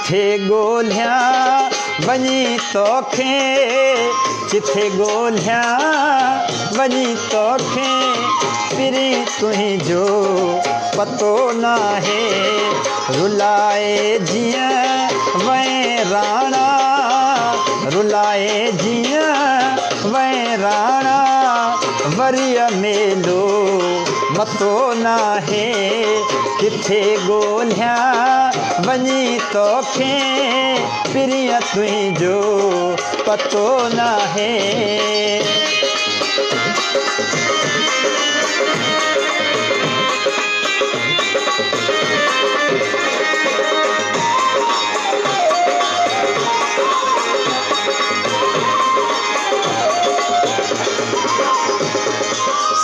किथे ॻोल्हियां वञी तोखे, किथे ॻोल्हियां वञी तोखे, पिरी तुंहिंजो पतो नाहे। रुलाए जीअं वए राणा, रुलाए जीअं वए राणा, वरीअ मेलो मतो नाहे। किथे ॻोल्हियां वञी तोखे, पिरीअ तुंहिंजो पतो नाहे।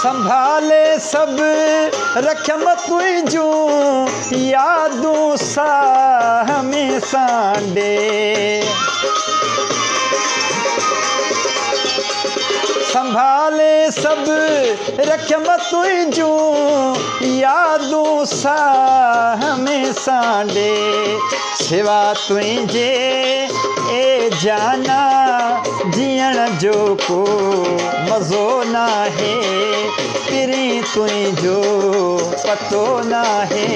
संभाले सब रखम तुझूं यादूं सा हमेशा ॾे। संभाले सब रखम तुझूं यादूं सा हमेशा ॾे। सिवा तुंहिंजे ए जाना जीअण जो को मज़ो नाहे। पिरी तुंहिंजो पतो नाहे।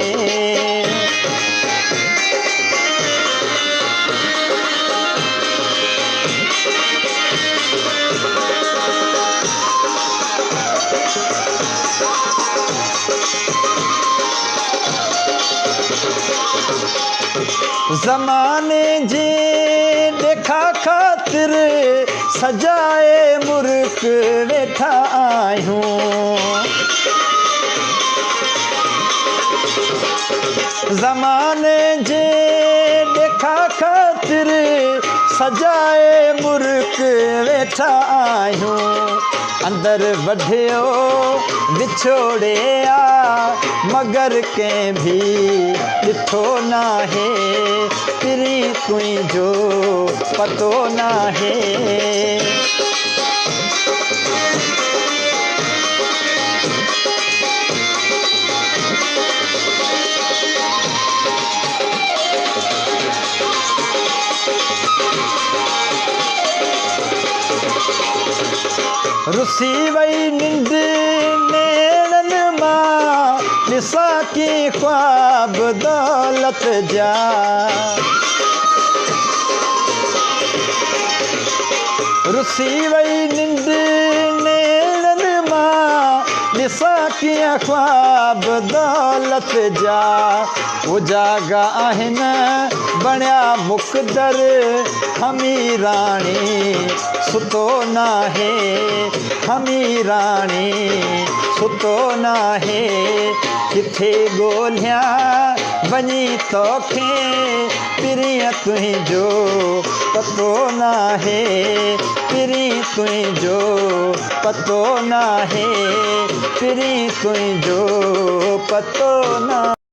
ज़माने जे ॾेखा ख़ातिर सजाए मुर्ख वेठा आहियूं। ज़माने जे ॾेखा ख़ातिर सजाए मुर्ख वेठा आहियूं। अंदरि वढियो विछोड़े आ मगर कंहिं बि ॾिठो नाहे। पिरी तुंहिंजो पतो नाहे। रुसी वई निंड नेरनि मां, ॾिसां की ख्वाब दौलत जा। रुसी वई निंड नेरनि मां, ॾिसां कीअं ख्वाब दौलत जा। उजागा आहिनि बणिया मुक़दर, हमीराणी सुतो नाहे। हमीराणी सुतो नाहे। किथे ॻोल्हियां वञी तोखे, पिरीअ तुंहिंजो पतो नाहे। पिरी तुंहिंजो पतो नाहे। पिरी तुंहिंजो पतो नाहे।